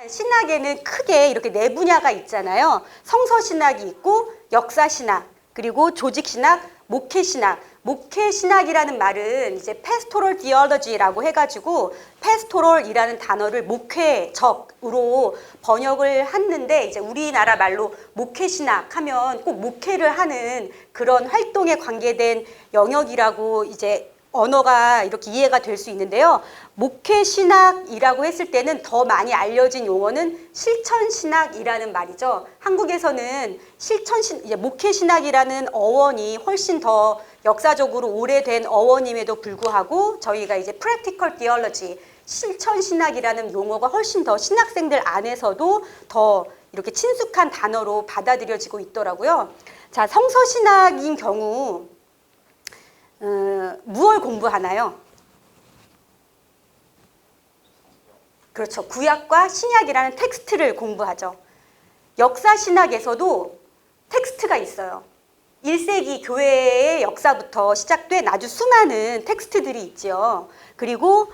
신학에는 크게 이렇게 네 분야가 있잖아요. 성서신학이 있고 역사신학, 그리고 조직신학, 목회신학. 목회신학이라는 말은 이제 pastoral theology라고 해가지고 pastoral이라는 단어를 목회적으로 번역을 했는데, 이제 우리나라 말로 목회신학 하면 꼭 목회를 하는 그런 활동에 관계된 영역이라고 이제 언어가 이렇게 이해가 될 수 있는데요. 목회신학이라고 했을 때는 더 많이 알려진 용어는 실천신학이라는 말이죠. 한국에서는 이제 목회신학이라는 어원이 훨씬 더 역사적으로 오래된 어원임에도 불구하고 저희가 이제 practical theology, 실천신학이라는 용어가 훨씬 더 신학생들 안에서도 더 이렇게 친숙한 단어로 받아들여지고 있더라고요. 자, 성서신학인 경우 무엇을 공부하나요? 그렇죠. 구약과 신약이라는 텍스트를 공부하죠. 역사신학에서도 텍스트가 있어요. 1세기 교회의 역사부터 시작된 아주 수많은 텍스트들이 있지요. 그리고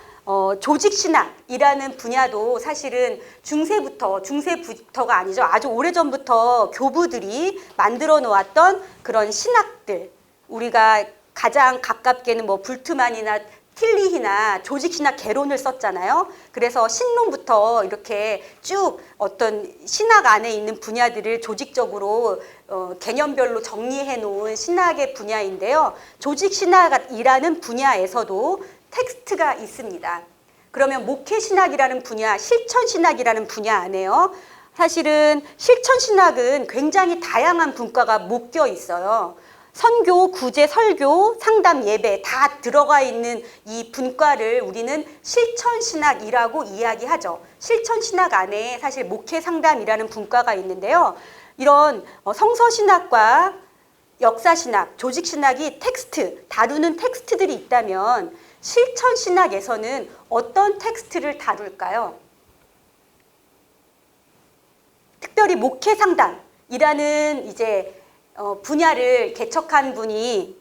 조직신학이라는 분야도 사실은 중세부터가 아니죠. 아주 오래전부터 교부들이 만들어 놓았던 그런 신학들, 우리가 가장 가깝게는 뭐 불트만이나 틸리히나 조직신학 개론을 썼잖아요. 그래서 신론부터 이렇게 쭉 어떤 신학 안에 있는 분야들을 조직적으로 개념별로 정리해 놓은 신학의 분야인데요. 조직신학이라는 분야에서도 텍스트가 있습니다. 그러면 목회신학이라는 분야, 실천신학이라는 분야 안에요. 사실은 실천신학은 굉장히 다양한 분과가 묶여 있어요. 선교, 구제, 설교, 상담, 예배 다 들어가 있는 이 분과를 우리는 실천신학이라고 이야기하죠. 실천신학 안에 사실 목회 상담이라는 분과가 있는데요. 이런 성서신학과 역사신학, 조직신학이 다루는 텍스트들이 있다면 실천신학에서는 어떤 텍스트를 다룰까요? 특별히 목회 상담이라는 이제 분야를 개척한 분이,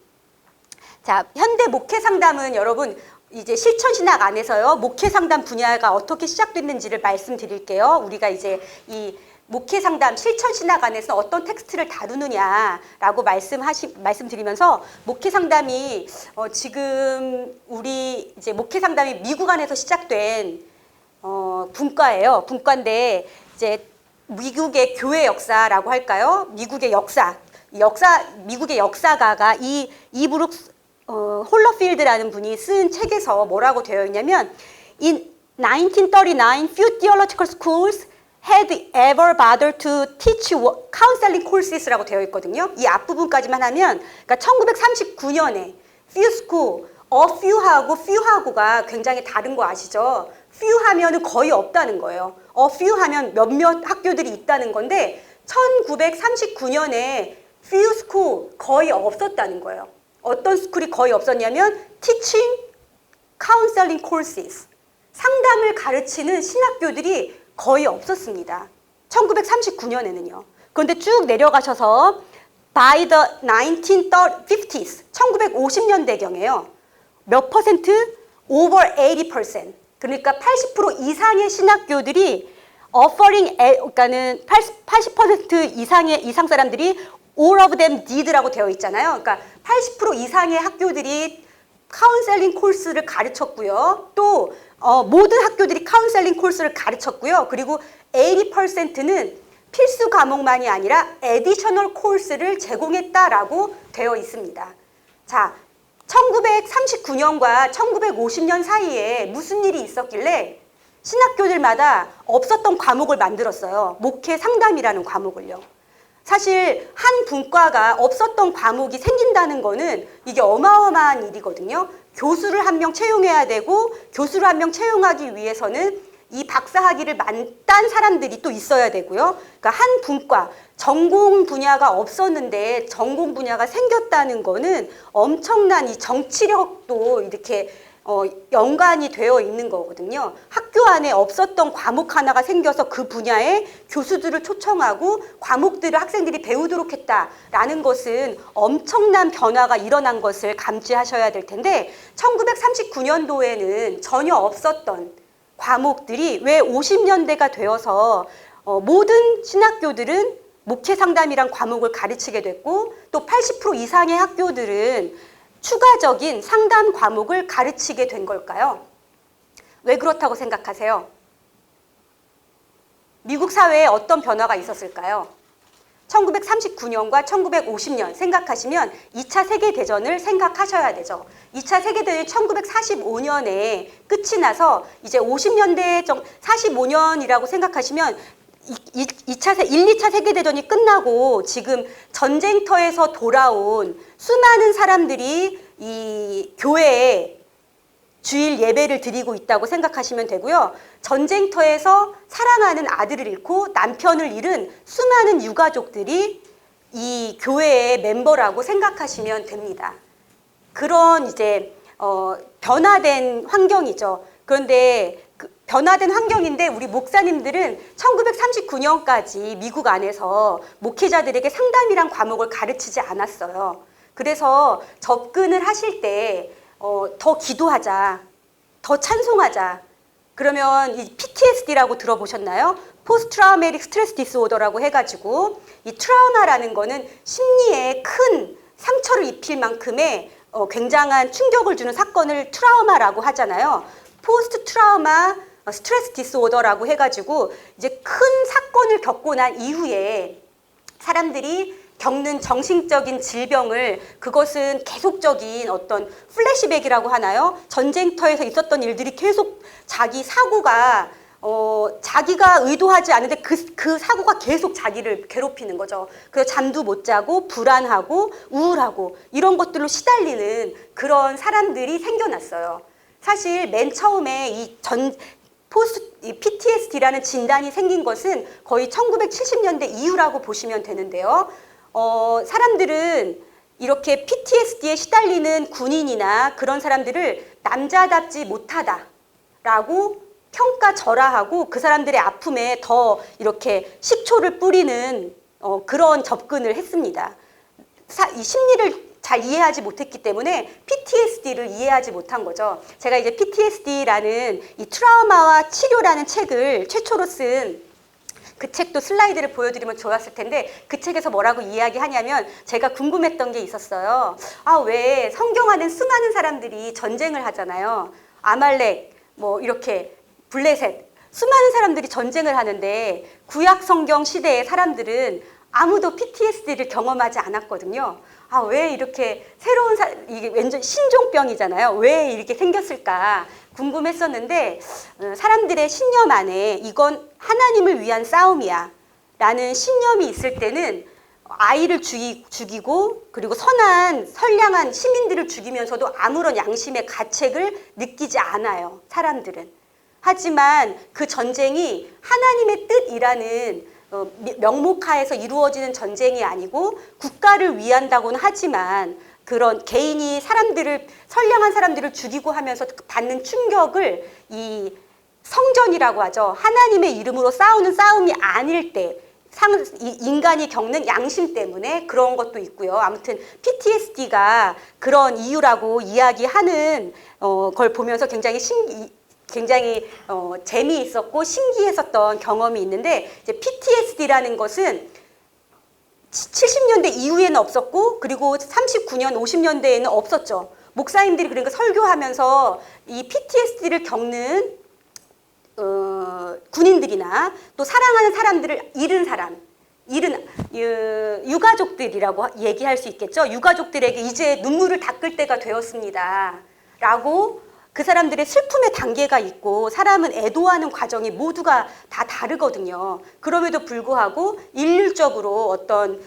자, 현대 목회 상담은 여러분 이제 실천신학 안에서요, 목회 상담 분야가 어떻게 시작됐는지를 말씀드릴게요. 우리가 이제 이 목회 상담, 실천신학 안에서 어떤 텍스트를 다루느냐라고 말씀드리면서, 목회 상담이 지금 우리 이제 목회 상담이 미국 안에서 시작된 분과예요. 분과인데 이제 미국의 교회 역사라고 할까요? 미국의 역사가가 이 브룩스 홀러필드라는 분이 쓴 책에서 뭐라고 되어 있냐면, In 1939, few theological schools had ever bothered to teach counseling courses라고 되어 있거든요. 이 앞부분까지만 하면, 그러니까 1939년에 few school, few하고 few하고가 굉장히 다른 거 아시죠? few 하면은 거의 없다는 거예요. few 하면 몇몇 학교들이 있다는 건데, 1939년에 few school 거의 없었다는 거예요. 어떤 스쿨이 거의 없었냐면 teaching counseling courses, 상담을 가르치는 신학교들이 거의 없었습니다. 1939년에는요. 그런데 쭉 내려가셔서 by the 1950s, 1950년대경에요. 몇 퍼센트? over 80%. 그러니까 80% 이상의 신학교들이 offering, 그러니까는 80% 이상 사람들이 all of them did라고 되어 있잖아요. 그러니까 80% 이상의 학교들이 카운셀링 코र्스를 가르쳤고요. 또 모든 학교들이 카운셀링 코र्스를 가르쳤고요. 그리고 80%는 필수 과목만이 아니라 애디셔널 코र्스를 제공했다라고 되어 있습니다. 자, 1939년과 1950년 사이에 무슨 일이 있었길래 신학교들마다 없었던 과목을 만들었어요. 목회 상담이라는 과목을요. 사실 한 분과가 없었던 과목이 생긴다는 거는 이게 어마어마한 일이거든요. 교수를 한 명 채용해야 되고, 교수를 한 명 채용하기 위해서는 이 박사학위를 딴 사람들이 또 있어야 되고요. 그러니까 한 분과, 전공 분야가 없었는데 전공 분야가 생겼다는 거는 엄청난 이 정치력도 이렇게 연관이 되어 있는 거거든요. 학교 안에 없었던 과목 하나가 생겨서 그 분야에 교수들을 초청하고 과목들을 학생들이 배우도록 했다라는 것은 엄청난 변화가 일어난 것을 감지하셔야 될 텐데, 1939년도에는 전혀 없었던 과목들이 왜 50년대가 되어서 모든 신학교들은 목회 상담이란 과목을 가르치게 됐고 또 80% 이상의 학교들은 추가적인 상담 과목을 가르치게 된 걸까요? 왜 그렇다고 생각하세요? 미국 사회에 어떤 변화가 있었을까요? 1939년과 1950년 생각하시면 2차 세계대전을 생각하셔야 되죠. 2차 세계대전이 1945년에 끝이 나서 이제 50년대 45년이라고 생각하시면 1, 2차 세계대전이 끝나고 지금 전쟁터에서 돌아온 수많은 사람들이 이 교회에 주일 예배를 드리고 있다고 생각하시면 되고요. 전쟁터에서 사랑하는 아들을 잃고 남편을 잃은 수많은 유가족들이 이 교회의 멤버라고 생각하시면 됩니다. 그런 이제 변화된 환경이죠. 그런데 변화된 환경인데 우리 목사님들은 1939년까지 미국 안에서 목회자들에게 상담이란 과목을 가르치지 않았어요. 그래서 접근을 하실 때 더 기도하자, 더 찬송하자. 그러면 이 PTSD라고 들어보셨나요? 포스트 트라우마틱 스트레스 디스오더라고 해가지고 이 트라우마라는 거는 심리에 큰 상처를 입힐 만큼의 굉장한 충격을 주는 사건을 트라우마라고 하잖아요. 포스트 트라우마 스트레스 디스오더라고 해가지고 이제 큰 사건을 겪고 난 이후에 사람들이 겪는 정신적인 질병을 그것은 계속적인 어떤 플래시백이라고 하나요? 전쟁터에서 있었던 일들이 계속 자기 사고가 자기가 의도하지 않은데 그 사고가 계속 자기를 괴롭히는 거죠. 그래서 잠도 못 자고 불안하고 우울하고 이런 것들로 시달리는 그런 사람들이 생겨났어요. 사실 맨 처음에 이 PTSD라는 진단이 생긴 것은 거의 1970년대 이후라고 보시면 되는데요. 사람들은 이렇게 PTSD에 시달리는 군인이나 그런 사람들을 남자답지 못하다라고 평가절하하고 그 사람들의 아픔에 더 이렇게 식초를 뿌리는 그런 접근을 했습니다. 이 심리를 잘 이해하지 못했기 때문에 PTSD를 이해하지 못한 거죠. 제가 이제 PTSD라는 이 트라우마와 치료라는 책을 최초로 쓴 그 책도 슬라이드를 보여드리면 좋았을 텐데 그 책에서 뭐라고 이야기하냐면 제가 궁금했던 게 있었어요. 왜 성경 안에 수많은 사람들이 전쟁을 하잖아요. 아말렉, 뭐 이렇게 블레셋 수많은 사람들이 전쟁을 하는데 구약 성경 시대의 사람들은 아무도 PTSD를 경험하지 않았거든요. 왜 이렇게 새로운 이게 완전 신종병이잖아요. 왜 이렇게 생겼을까 궁금했었는데 사람들의 신념 안에 이건 하나님을 위한 싸움이야 라는 신념이 있을 때는 아이를 죽이고 그리고 선량한 시민들을 죽이면서도 아무런 양심의 가책을 느끼지 않아요. 사람들은. 하지만 그 전쟁이 하나님의 뜻이라는 명목하에서 이루어지는 전쟁이 아니고 국가를 위한다고는 하지만 그런 개인이 선량한 사람들을 죽이고 하면서 받는 충격을 이 성전이라고 하죠. 하나님의 이름으로 싸우는 싸움이 아닐 때 인간이 겪는 양심 때문에 그런 것도 있고요. 아무튼 PTSD가 그런 이유라고 이야기하는 걸 보면서 굉장히 재미있었고 신기했었던 경험이 있는데 이제 PTSD라는 것은 70년대 이후에는 없었고 그리고 39년, 50년대에는 없었죠. 목사님들이 그러니까 설교하면서 이 PTSD를 겪는 군인들이나 또 사랑하는 사람들을 잃은 유가족들이라고 얘기할 수 있겠죠. 유가족들에게 이제 눈물을 닦을 때가 되었습니다. 라고 그 사람들의 슬픔의 단계가 있고 사람은 애도하는 과정이 모두가 다 다르거든요. 그럼에도 불구하고 일률적으로 어떤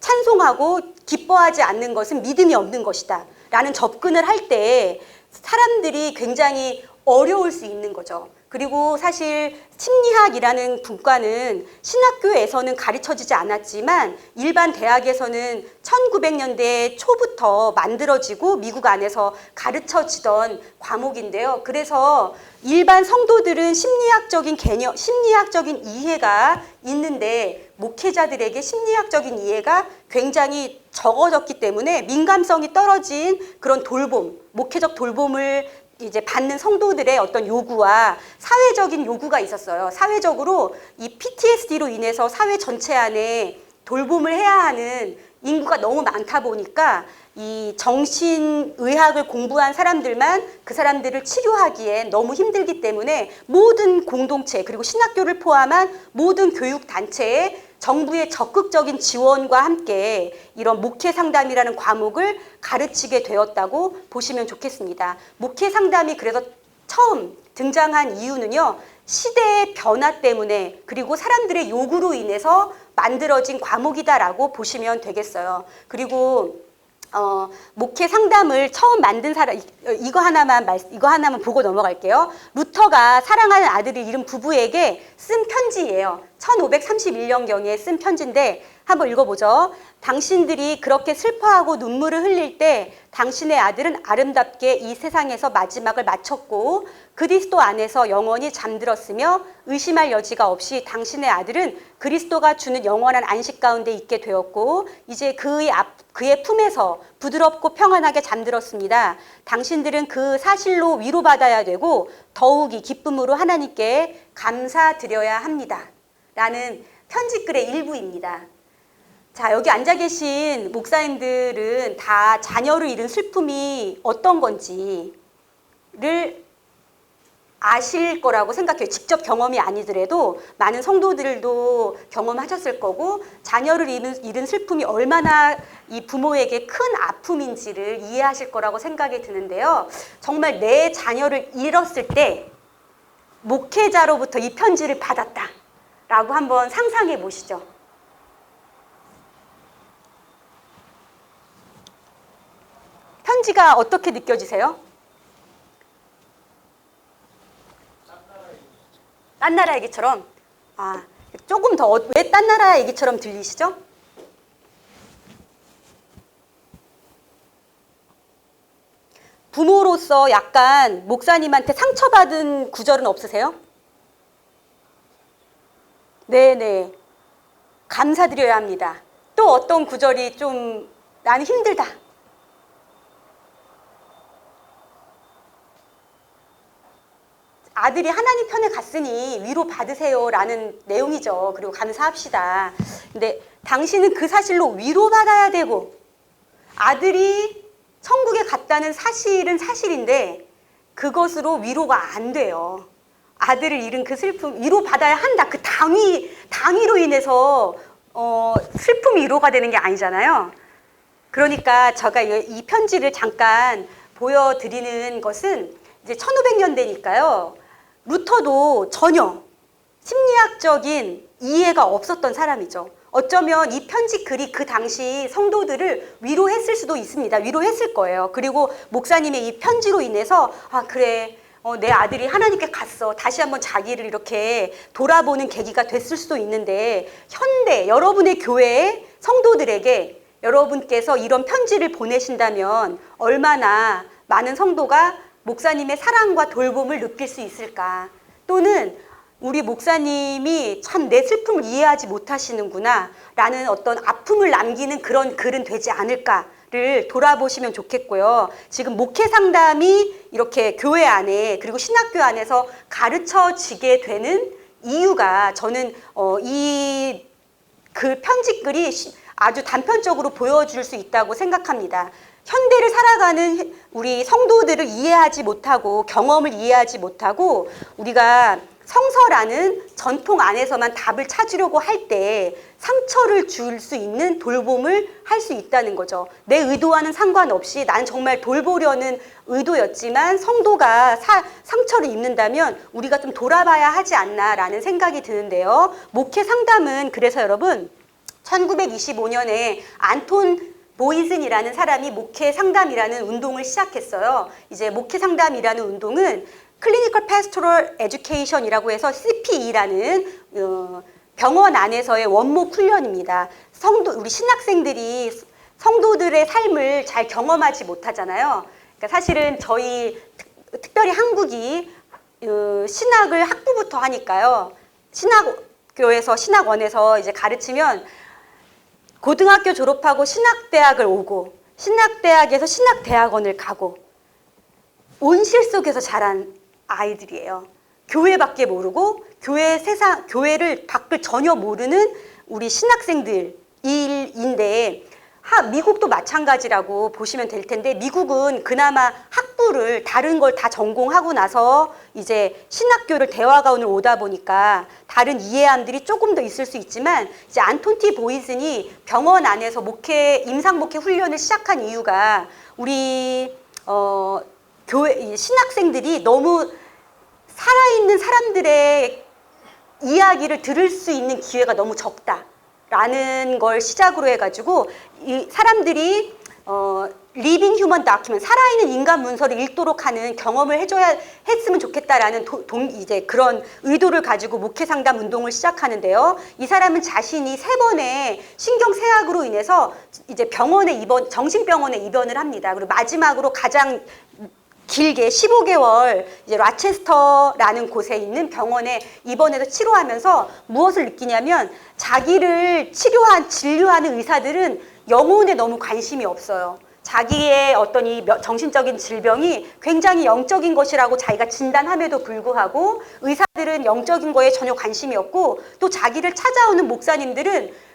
찬송하고 기뻐하지 않는 것은 믿음이 없는 것이다 라는 접근을 할 때 사람들이 굉장히 어려울 수 있는 거죠. 그리고 사실 심리학이라는 분과는 신학교에서는 가르쳐지지 않았지만 일반 대학에서는 1900년대 초부터 만들어지고 미국 안에서 가르쳐지던 과목인데요. 그래서 일반 성도들은 심리학적인 개념, 심리학적인 이해가 있는데 목회자들에게 심리학적인 이해가 굉장히 적어졌기 때문에 민감성이 떨어진 그런 목회적 돌봄을 이제 받는 성도들의 어떤 요구와 사회적인 요구가 있었어요. 사회적으로 이 PTSD로 인해서 사회 전체 안에 돌봄을 해야 하는 인구가 너무 많다 보니까 이 정신의학을 공부한 사람들만 그 사람들을 치료하기엔 너무 힘들기 때문에 모든 공동체 그리고 신학교를 포함한 모든 교육단체에 정부의 적극적인 지원과 함께 이런 목회 상담이라는 과목을 가르치게 되었다고 보시면 좋겠습니다. 목회 상담이 그래서 처음 등장한 이유는요, 시대의 변화 때문에 그리고 사람들의 요구로 인해서 만들어진 과목이다라고 보시면 되겠어요. 그리고 목회 상담을 처음 만든 사람, 이거 하나만 보고 넘어갈게요. 루터가 사랑하는 아들을 잃은 부부에게 쓴 편지예요. 1531년경에 쓴 편지인데 한번 읽어보죠. 당신들이 그렇게 슬퍼하고 눈물을 흘릴 때 당신의 아들은 아름답게 이 세상에서 마지막을 마쳤고 그리스도 안에서 영원히 잠들었으며 의심할 여지가 없이 당신의 아들은 그리스도가 주는 영원한 안식 가운데 있게 되었고 이제 그의 품에서 부드럽고 평안하게 잠들었습니다. 당신들은 그 사실로 위로받아야 되고 더욱이 기쁨으로 하나님께 감사드려야 합니다. 라는 편지글의 일부입니다. 자, 여기 앉아 계신 목사님들은 다 자녀를 잃은 슬픔이 어떤 건지를 아실 거라고 생각해요. 직접 경험이 아니더라도 많은 성도들도 경험하셨을 거고 자녀를 잃은 슬픔이 얼마나 이 부모에게 큰 아픔인지를 이해하실 거라고 생각이 드는데요. 정말 내 자녀를 잃었을 때 목회자로부터 이 편지를 받았다라고 한번 상상해 보시죠. 편지가 어떻게 느껴지세요? 딴 나라 얘기처럼? 아, 조금 더, 왜 딴 나라 얘기처럼 들리시죠? 부모로서 약간 목사님한테 상처받은 구절은 없으세요? 네네. 감사드려야 합니다. 또 어떤 구절이 좀 나는 힘들다. 아들이 하나님 편에 갔으니 위로 받으세요 라는 내용이죠. 그리고 감사합시다. 근데 당신은 그 사실로 위로받아야 되고 아들이 천국에 갔다는 사실은 사실인데 그것으로 위로가 안 돼요. 아들을 잃은 그 슬픔 위로받아야 한다. 그 당위로 인해서 슬픔이 위로가 되는 게 아니잖아요. 그러니까 제가 이 편지를 잠깐 보여드리는 것은 이제 1500년대니까요. 루터도 전혀 심리학적인 이해가 없었던 사람이죠. 어쩌면 이 편지 글이 그 당시 성도들을 위로했을 수도 있습니다. 위로했을 거예요. 그리고 목사님의 이 편지로 인해서 아 그래 내 아들이 하나님께 갔어. 다시 한번 자기를 이렇게 돌아보는 계기가 됐을 수도 있는데 현대 여러분의 교회의 성도들에게 여러분께서 이런 편지를 보내신다면 얼마나 많은 성도가 목사님의 사랑과 돌봄을 느낄 수 있을까? 또는 우리 목사님이 참 내 슬픔을 이해하지 못하시는구나 라는 어떤 아픔을 남기는 그런 글은 되지 않을까를 돌아보시면 좋겠고요. 지금 목회 상담이 이렇게 교회 안에 그리고 신학교 안에서 가르쳐지게 되는 이유가 저는 이 글 편지글이 아주 단편적으로 보여줄 수 있다고 생각합니다. 현대를 살아가는 우리 성도들을 이해하지 못하고 경험을 이해하지 못하고 우리가 성서라는 전통 안에서만 답을 찾으려고 할 때 상처를 줄 수 있는 돌봄을 할 수 있다는 거죠. 내 의도와는 상관없이 난 정말 돌보려는 의도였지만 성도가 상처를 입는다면 우리가 좀 돌아봐야 하지 않나라는 생각이 드는데요. 목회 상담은 그래서 여러분 1925년에 안톤 보이즌이라는 사람이 목회 상담이라는 운동을 시작했어요. 이제 목회 상담이라는 운동은 클리니컬 패스토럴 에듀케이션이라고 해서 CPE라는 병원 안에서의 원목 훈련입니다. 우리 신학생들이 성도들의 삶을 잘 경험하지 못하잖아요. 그러니까 사실은 저희 특별히 한국이 신학을 학부부터 하니까요. 신학교에서 신학원에서 이제 가르치면 고등학교 졸업하고 신학대학을 오고 신학대학에서 신학대학원을 가고 온실 속에서 자란 아이들이에요. 교회밖에 모르고 교회를 밖을 전혀 모르는 우리 신학생들인데 미국도 마찬가지라고 보시면 될 텐데, 미국은 그나마 학부를 다른 걸 다 전공하고 나서 이제 신학교를 대학원을 오다 보니까 다른 이해함들이 조금 더 있을 수 있지만, 이제 안톤 T 보이슨이 병원 안에서 임상 목회 훈련을 시작한 이유가 우리 교회 신학생들이 너무 살아있는 사람들의 이야기를 들을 수 있는 기회가 너무 적다라는 걸 시작으로 해가지고 이 사람들이 리빙 휴먼 다큐멘트, 살아있는 인간 문서를 읽도록 하는 경험을 했으면 좋겠다라는 이제 그런 의도를 가지고 목회 상담 운동을 시작하는데요. 이 사람은 자신이 3번의 신경쇠약으로 인해서 이제 정신병원에 입원을 합니다. 그리고 마지막으로 가장 길게 15개월 이제 라체스터라는 곳에 있는 병원에 입원해서 치료하면서 무엇을 느끼냐면, 자기를 진료하는 의사들은 영혼에 너무 관심이 없어요. 자기의 어떤 이 정신적인 질병이 굉장히 영적인 것이라고 자기가 진단함에도 불구하고 의사들은 영적인 거에 전혀 관심이 없고, 또 자기를 찾아오는 목사님들은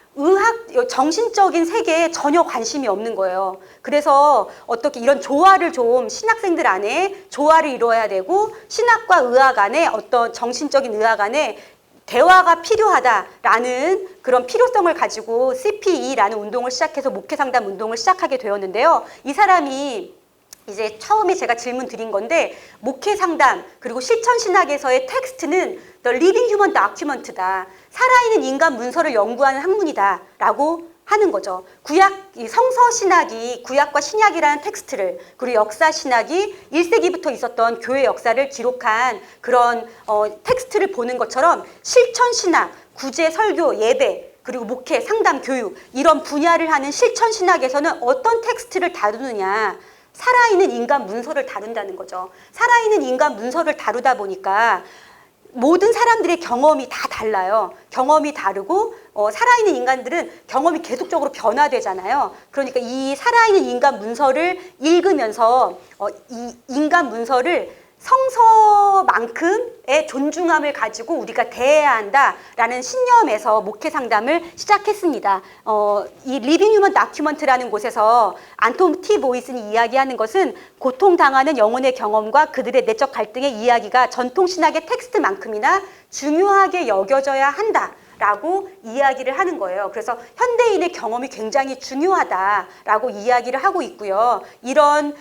정신적인 세계에 전혀 관심이 없는 거예요. 그래서 어떻게 이런 조화를 좀 신학생들 안에 조화를 이루어야 되고, 신학과 의학 안에 어떤 정신적인 의학 안에 대화가 필요하다라는 그런 필요성을 가지고 CPE라는 운동을 시작해서 목회 상담 운동을 시작하게 되었는데요. 이 사람이 이제 처음에 제가 질문 드린 건데, 목회 상담 그리고 실천 신학에서의 텍스트는 The Living Human Document다. 살아있는 인간 문서를 연구하는 학문이다 라고 하는 거죠. 성서 신학이 구약과 신약이라는 텍스트를, 그리고 역사 신학이 1세기부터 있었던 교회 역사를 기록한 그런 텍스트를 보는 것처럼, 실천 신학, 구제, 설교, 예배, 그리고 목회, 상담, 교육, 이런 분야를 하는 실천 신학에서는 어떤 텍스트를 다루느냐, 살아있는 인간 문서를 다룬다는 거죠. 살아있는 인간 문서를 다루다 보니까 모든 사람들의 경험이 다 달라요. 경험이 다르고 살아있는 인간들은 경험이 계속적으로 변화되잖아요. 그러니까 이 살아있는 인간 문서를 읽으면서 이 인간 문서를 성서만큼의 존중함을 가지고 우리가 대해야 한다라는 신념에서 목회 상담을 시작했습니다. 이 리빙 휴먼 다큐먼트라는 곳에서 안톤 T 보이슨이 이야기하는 것은, 고통당하는 영혼의 경험과 그들의 내적 갈등의 이야기가 전통 신학의 텍스트만큼이나 중요하게 여겨져야 한다 라고 이야기를 하는 거예요. 그래서 현대인의 경험이 굉장히 중요하다라고 이야기를 하고 있고요. 이런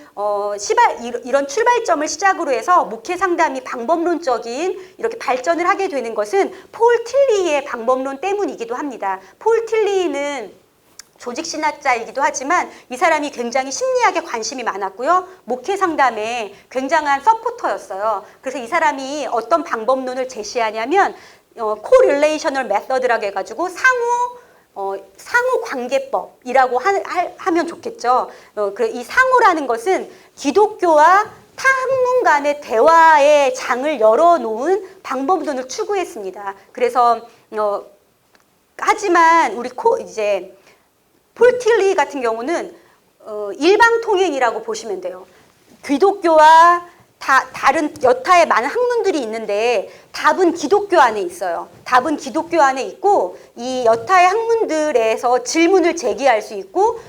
출발점을 시작으로 해서 목회 상담이 방법론적인 이렇게 발전을 하게 되는 것은 폴 틸리의 방법론 때문이기도 합니다. 폴 틸리는 조직신학자이기도 하지만 이 사람이 굉장히 심리학에 관심이 많았고요. 목회 상담에 굉장한 서포터였어요. 그래서 이 사람이 어떤 방법론을 제시하냐면, 코릴레이셔널 메서드라고 해가지고 상호 관계법이라고 하면 좋겠죠. 이 상호라는 것은 기독교와 타 학문 간의 대화의 장을 열어놓은 방법론을 추구했습니다. 그래서 하지만 이제 폴 틸리 같은 경우는 일방통행이라고 보시면 돼요. 기독교와 다른 여타의 많은 학문들이 있는데 답은 기독교 안에 있어요. 답은 기독교 안에 있고, 이 여타의 학문들에서 질문을 제기할 수 있고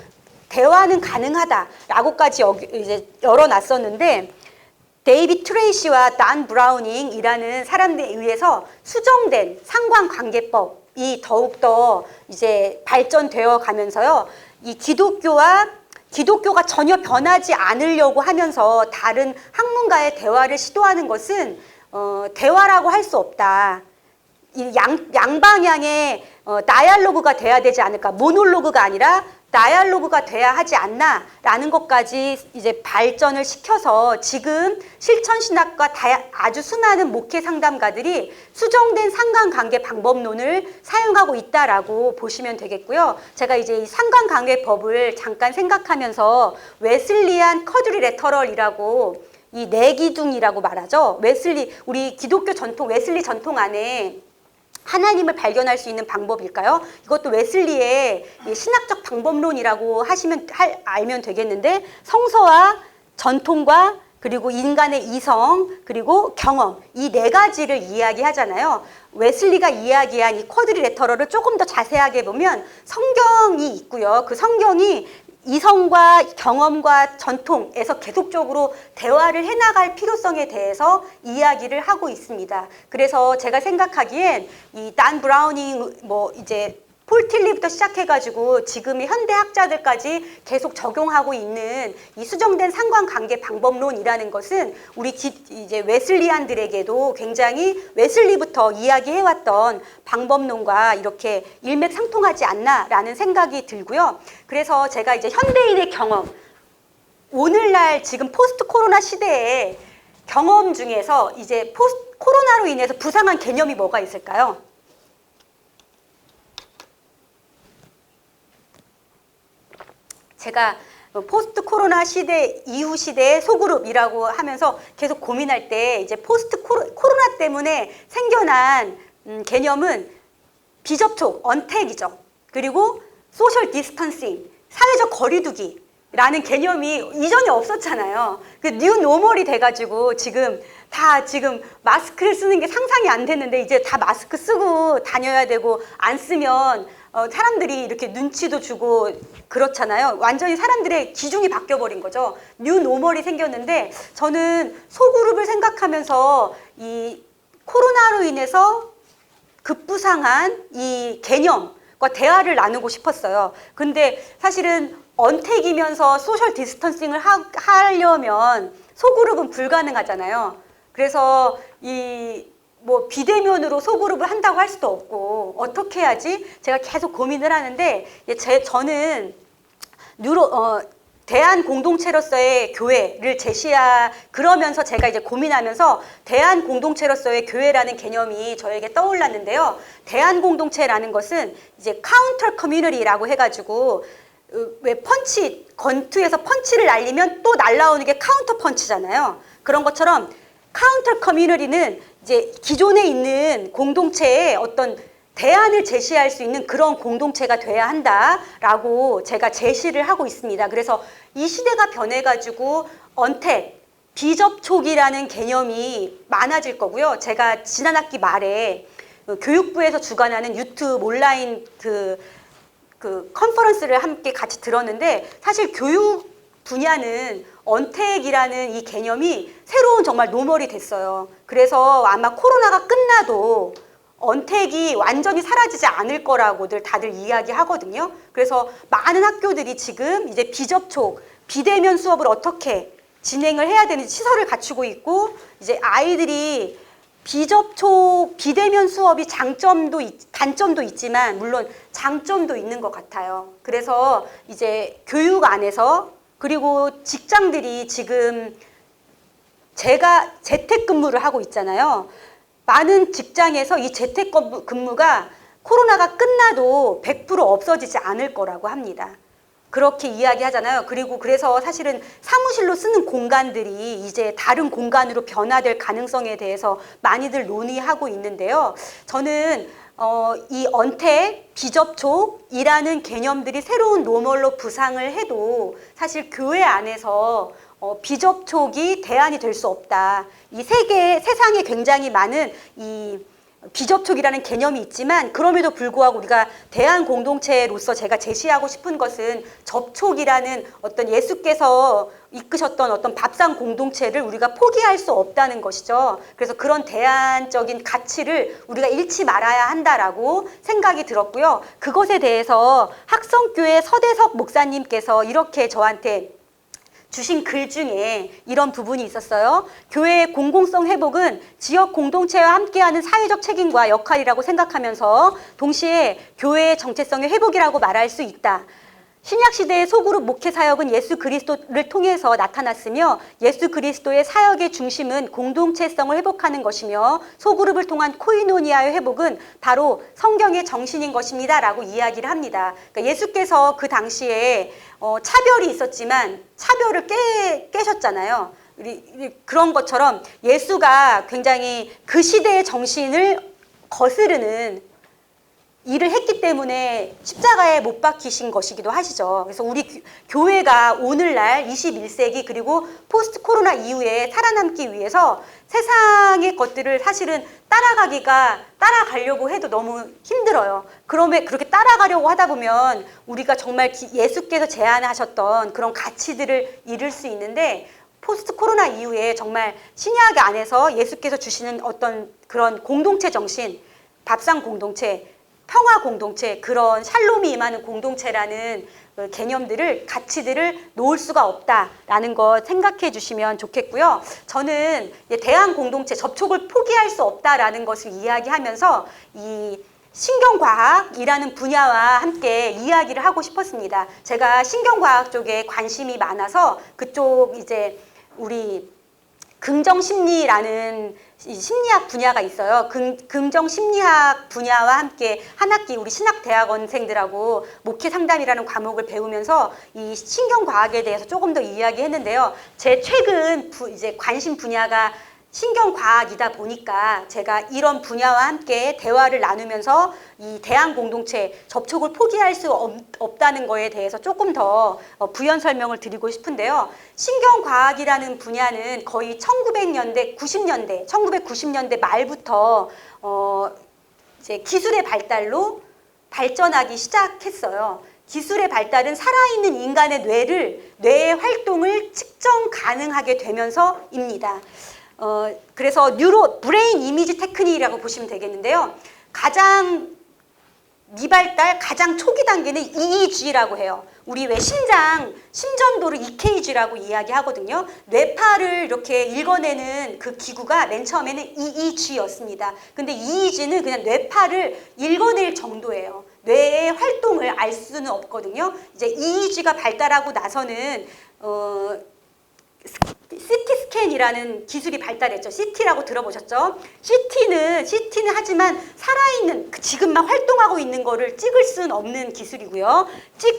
대화는 가능하다라고까지 이제 열어놨었는데, 데이비드 트레이시와 단 브라우닝이라는 사람들에 의해서 수정된 상관관계법이 더욱더 이제 발전되어 가면서요, 이 기독교가 전혀 변하지 않으려고 하면서 다른 학문가의 대화를 시도하는 것은 대화라고 할 수 없다. 이 양방향의 다이얼로그가 돼야 되지 않을까, 모놀로그가 아니라 다이얼로그가 돼야 하지 않나 라는 것까지 이제 발전을 시켜서 지금 실천신학과 아주 수많은 목회 상담가들이 수정된 상관관계 방법론을 사용하고 있다라고 보시면 되겠고요. 제가 이제 이 상관관계법을 잠깐 생각하면서 웨슬리안 쿼드리레터럴이라고, 이 내기둥이라고 말하죠. 우리 기독교 전통, 웨슬리 전통 안에 하나님을 발견할 수 있는 방법일까요? 이것도 웨슬리의 신학적 방법론이라고 알면 되겠는데, 성서와 전통과 그리고 인간의 이성, 그리고 경험, 이 네 가지를 이야기하잖아요. 웨슬리가 이야기한 이 쿼드리레터럴을 조금 더 자세하게 보면 성경이 있고요. 그 성경이 이성과 경험과 전통에서 계속적으로 대화를 해나갈 필요성에 대해서 이야기를 하고 있습니다. 그래서 제가 생각하기엔 이 단 브라우닝 이제 폴 틸리부터 시작해가지고 지금의 현대 학자들까지 계속 적용하고 있는 이 수정된 상관관계 방법론이라는 것은 우리 이제 웨슬리안들에게도 굉장히 웨슬리부터 이야기해왔던 방법론과 이렇게 일맥상통하지 않나라는 생각이 들고요. 그래서 제가 이제 현대인의 경험, 오늘날 지금 포스트 코로나 시대의 경험 중에서 이제 코로나로 인해서 부상한 개념이 뭐가 있을까요? 제가 포스트 코로나 시대 이후 시대의 소그룹이라고 하면서 계속 고민할 때 이제 포스트 코로나 때문에 생겨난 개념은 비접촉, 언택이죠. 그리고 소셜 디스턴싱, 사회적 거리두기라는 개념이 이전에 없었잖아요. 그 뉴 노멀이 돼가지고 지금 마스크를 쓰는 게 상상이 안 됐는데 이제 다 마스크 쓰고 다녀야 되고 안 쓰면 사람들이 이렇게 눈치도 주고 그렇잖아요. 완전히 사람들의 기준이 바뀌어버린 거죠. 뉴 노멀이 생겼는데 저는 소그룹을 생각하면서 이 코로나로 인해서 급부상한 이 개념과 대화를 나누고 싶었어요. 근데 사실은 언택이면서 소셜 디스턴싱을 하려면 소그룹은 불가능하잖아요. 그래서 비대면으로 소그룹을 한다고 할 수도 없고 어떻게 해야지? 제가 계속 고민을 하는데 저는 대한 공동체로서의 교회를 그러면서 제가 이제 고민하면서 대한 공동체로서의 교회라는 개념이 저에게 떠올랐는데요. 대한 공동체라는 것은 이제 카운터 커뮤니티라고 해가지고 왜 권투에서 펀치를 날리면 또 날라오는 게 카운터 펀치잖아요. 그런 것처럼 카운터 커뮤니티는 이제 기존에 있는 공동체에 어떤 대안을 제시할 수 있는 그런 공동체가 돼야 한다라고 제가 제시를 하고 있습니다. 그래서 이 시대가 변해가지고 언택, 비접촉이라는 개념이 많아질 거고요. 제가 지난 학기 말에 교육부에서 주관하는 유튜브 온라인 그 컨퍼런스를 함께 같이 들었는데 사실 교육 분야는 언택이라는 이 개념이 새로운 정말 노멀이 됐어요. 그래서 아마 코로나가 끝나도 언택이 완전히 사라지지 않을 거라고들 다들 이야기하거든요. 그래서 많은 학교들이 지금 이제 비접촉, 비대면 수업을 어떻게 진행을 해야 되는지 시설을 갖추고 있고 이제 아이들이 비접촉, 비대면 수업이 단점도 있지만 물론 장점도 있는 것 같아요. 그래서 이제 교육 안에서 그리고 직장들이 지금 제가 재택근무를 하고 있잖아요. 많은 직장에서 이 재택근무가 코로나가 끝나도 100% 없어지지 않을 거라고 합니다. 그렇게 이야기하잖아요. 그리고 그래서 사실은 사무실로 쓰는 공간들이 이제 다른 공간으로 변화될 가능성에 대해서 많이들 논의하고 있는데요. 저는 이 언택, 비접촉이라는 개념들이 새로운 노멀로 부상을 해도 사실 교회 안에서 비접촉이 대안이 될 수 없다. 이 세상에 굉장히 많은 이 비접촉이라는 개념이 있지만 그럼에도 불구하고 우리가 대한 공동체로서 제가 제시하고 싶은 것은 접촉이라는 어떤 예수께서 이끄셨던 어떤 밥상 공동체를 우리가 포기할 수 없다는 것이죠. 그래서 그런 대안적인 가치를 우리가 잃지 말아야 한다라고 생각이 들었고요. 그것에 대해서 학성교회 서대석 목사님께서 이렇게 저한테 주신 글 중에 이런 부분이 있었어요. 교회의 공공성 회복은 지역 공동체와 함께하는 사회적 책임과 역할이라고 생각하면서 동시에 교회의 정체성의 회복이라고 말할 수 있다. 신약시대의 소그룹 목회 사역은 예수 그리스도를 통해서 나타났으며 예수 그리스도의 사역의 중심은 공동체성을 회복하는 것이며 소그룹을 통한 코이노니아의 회복은 바로 성경의 정신인 것입니다 라고 이야기를 합니다. 그러니까 예수께서 그 당시에 차별이 있었지만 차별을 깨셨잖아요. 그런 것처럼 예수가 굉장히 그 시대의 정신을 거스르는 일을 했기 때문에 십자가에 못 박히신 것이기도 하시죠. 그래서 우리 교회가 오늘날 21세기 그리고 포스트 코로나 이후에 살아남기 위해서 세상의 것들을 사실은 따라가려고 해도 너무 힘들어요. 그러면 그렇게 따라가려고 하다 보면 우리가 정말 예수께서 제안하셨던 그런 가치들을 잃을 수 있는데, 포스트 코로나 이후에 정말 신약 안에서 예수께서 주시는 어떤 그런 공동체 정신, 밥상 공동체, 평화 공동체, 그런 샬롬이 임하는 공동체라는 개념들을, 가치들을 놓을 수가 없다라는 거 생각해 주시면 좋겠고요. 저는 대안 공동체, 접촉을 포기할 수 없다라는 것을 이야기하면서 이 신경과학이라는 분야와 함께 이야기를 하고 싶었습니다. 제가 신경과학 쪽에 관심이 많아서 그쪽 이제 우리 긍정심리라는 심리학 분야가 있어요. 긍정심리학 분야와 함께 한 학기 우리 신학대학원생들하고 목회 상담이라는 과목을 배우면서 이 신경과학에 대해서 조금 더 이야기했는데요. 제 최근 이제 관심 분야가 신경과학이다 보니까 제가 이런 분야와 함께 대화를 나누면서 이 대안 공동체, 접촉을 포기할 수 없다는 거에 대해서 조금 더 부연 설명을 드리고 싶은데요. 신경과학이라는 분야는 거의 1990년대 말부터 이제 기술의 발달로 발전하기 시작했어요. 기술의 발달은 살아있는 인간의 뇌의 활동을 측정 가능하게 되면서입니다. 그래서 브레인 이미지 테크닉이라고 보시면 되겠는데요. 가장 미발달, 가장 초기 단계는 EEG라고 해요. 우리 왜 심전도를 EKG라고 이야기하거든요. 뇌파를 이렇게 읽어내는 그 기구가 맨 처음에는 EEG였습니다. 근데 EEG는 그냥 뇌파를 읽어낼 정도예요. 뇌의 활동을 알 수는 없거든요. 이제 EEG가 발달하고 나서는 CT 스캔이라는 기술이 발달했죠. CT라고 들어보셨죠? CT는 하지만 살아있는 지금 막 활동하고 있는 거를 찍을 수는 없는 기술이고요.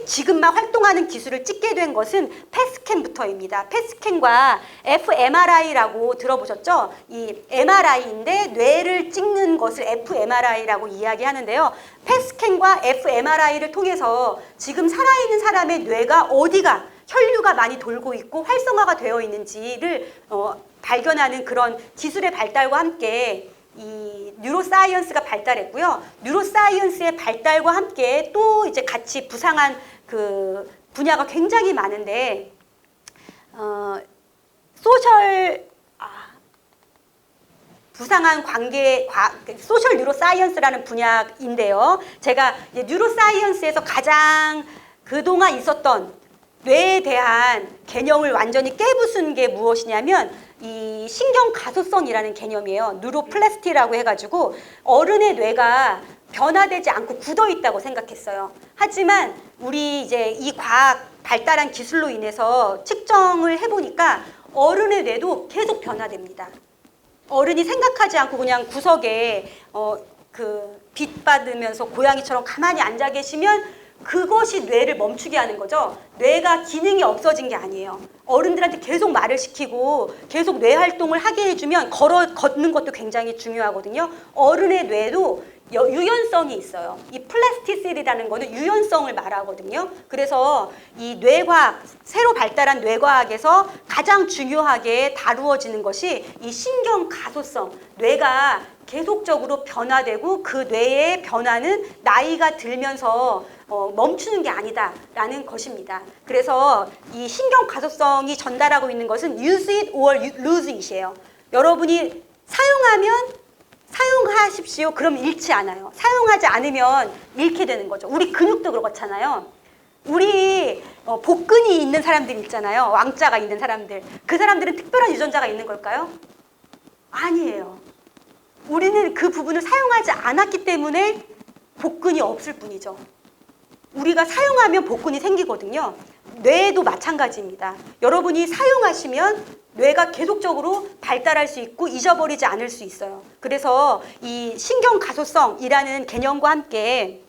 지금 막 활동하는 기술을 찍게 된 것은 펫스캔부터입니다. 펫스캔과 fMRI라고 들어보셨죠? 이 MRI인데 뇌를 찍는 것을 fMRI라고 이야기하는데요. 펫스캔과 fMRI를 통해서 지금 살아있는 사람의 뇌가 어디가 혈류가 많이 돌고 있고 활성화가 되어 있는지를 발견하는 그런 기술의 발달과 함께 이 뉴로사이언스가 발달했고요. 뉴로사이언스의 발달과 함께 또 이제 같이 부상한 그 분야가 굉장히 많은데 부상한 소셜 뉴로사이언스라는 분야인데요. 제가 뉴로사이언스에서 가장 그동안 있었던 뇌에 대한 개념을 완전히 깨부순 게 무엇이냐면 이 신경 가소성이라는 개념이에요. 뉴로플라스티라고 해가지고 어른의 뇌가 변화되지 않고 굳어 있다고 생각했어요. 하지만 우리 이제 이 과학 발달한 기술로 인해서 측정을 해보니까 어른의 뇌도 계속 변화됩니다. 어른이 생각하지 않고 그냥 구석에 빛 받으면서 고양이처럼 가만히 앉아 계시면 그것이 뇌를 멈추게 하는 거죠. 뇌가 기능이 없어진 게 아니에요. 어른들한테 계속 말을 시키고 계속 뇌 활동을 하게 해주면 걷는 것도 굉장히 중요하거든요. 어른의 뇌도 유연성이 있어요. 이 플라스티시티라는 거는 유연성을 말하거든요. 그래서 이 뇌과학, 새로 발달한 뇌과학에서 가장 중요하게 다루어지는 것이 이 신경 가소성, 뇌가 계속적으로 변화되고 그 뇌의 변화는 나이가 들면서 멈추는 게 아니다라는 것입니다. 그래서 이 신경 가소성이 전달하고 있는 것은 use it or lose it이에요. 여러분이 사용하십시오. 그럼 잃지 않아요. 사용하지 않으면 잃게 되는 거죠. 우리 근육도 그렇잖아요. 우리 복근이 있는 사람들 있잖아요. 왕자가 있는 사람들. 그 사람들은 특별한 유전자가 있는 걸까요? 아니에요. 우리는 그 부분을 사용하지 않았기 때문에 복근이 없을 뿐이죠. 우리가 사용하면 복근이 생기거든요. 뇌도 마찬가지입니다. 여러분이 사용하시면 뇌가 계속적으로 발달할 수 있고 잊어버리지 않을 수 있어요. 그래서 이 신경가소성이라는 개념과 함께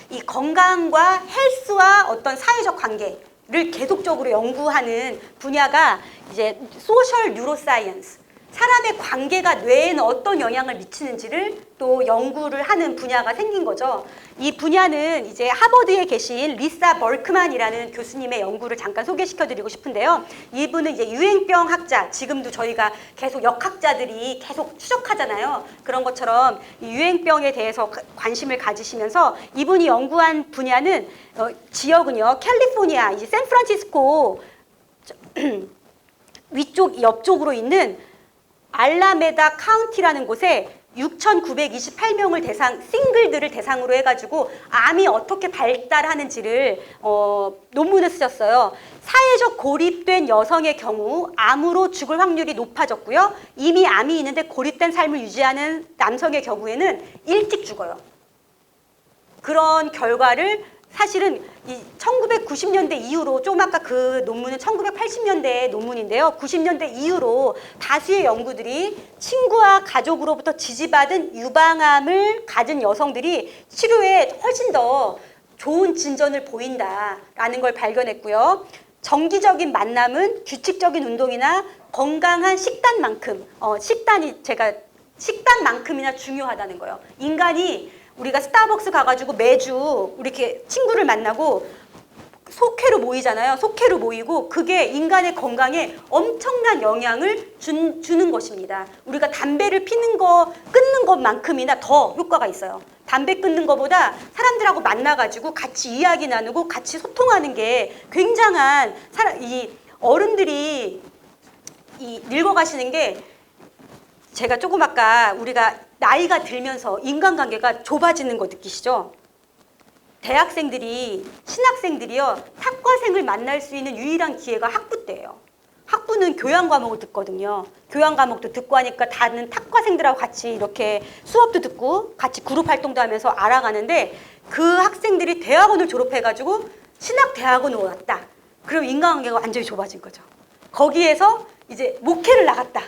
이 건강과 헬스와 어떤 사회적 관계를 계속적으로 연구하는 분야가 이제 소셜 뉴로사이언스, 사람의 관계가 뇌에는 어떤 영향을 미치는지를 또 연구를 하는 분야가 생긴 거죠. 이 분야는 이제 하버드에 계신 리사 벌크만이라는 교수님의 연구를 잠깐 소개시켜드리고 싶은데요. 이분은 이제 유행병 학자, 지금도 저희가 계속 역학자들이 계속 추적하잖아요. 그런 것처럼 이 유행병에 대해서 관심을 가지시면서 이분이 연구한 분야는 지역은요, 캘리포니아, 이제 샌프란시스코 위쪽 옆쪽으로 있는 알라메다 카운티라는 곳에 6,928명을 싱글들을 대상으로 해가지고 암이 어떻게 발달하는지를 논문을 쓰셨어요. 사회적 고립된 여성의 경우 암으로 죽을 확률이 높아졌고요. 이미 암이 있는데 고립된 삶을 유지하는 남성의 경우에는 일찍 죽어요. 그런 결과를 사실은 이 1990년대 이후로, 좀 아까 그 논문은 1980년대 논문인데요. 90년대 이후로 다수의 연구들이 친구와 가족으로부터 지지받은 유방암을 가진 여성들이 치료에 훨씬 더 좋은 진전을 보인다라는 걸 발견했고요. 정기적인 만남은 규칙적인 운동이나 건강한 식단만큼, 식단만큼이나 중요하다는 거예요. 인간이 우리가 스타벅스 가가지고 매주 이렇게 친구를 만나고 속회로 모이잖아요. 속회로 모이고 그게 인간의 건강에 엄청난 영향을 주는 것입니다. 우리가 담배를 끊는 것만큼이나 더 효과가 있어요. 담배 끊는 것보다 사람들하고 만나가지고 같이 이야기 나누고 같이 소통하는 게 굉장한 이 어른들이 늙어가시는 게, 제가 조금 아까 우리가 나이가 들면서 인간관계가 좁아지는 거 느끼시죠? 대학생들이, 신학생들이요, 탁과생을 만날 수 있는 유일한 기회가 학부 때예요. 학부는 교양 과목을 듣거든요. 교양 과목도 듣고 하니까 다른 탁과생들하고 같이 이렇게 수업도 듣고 같이 그룹 활동도 하면서 알아가는데, 그 학생들이 대학원을 졸업해가지고 신학대학원을 왔다. 그럼 인간관계가 완전히 좁아진 거죠. 거기에서 이제 목회를 나갔다.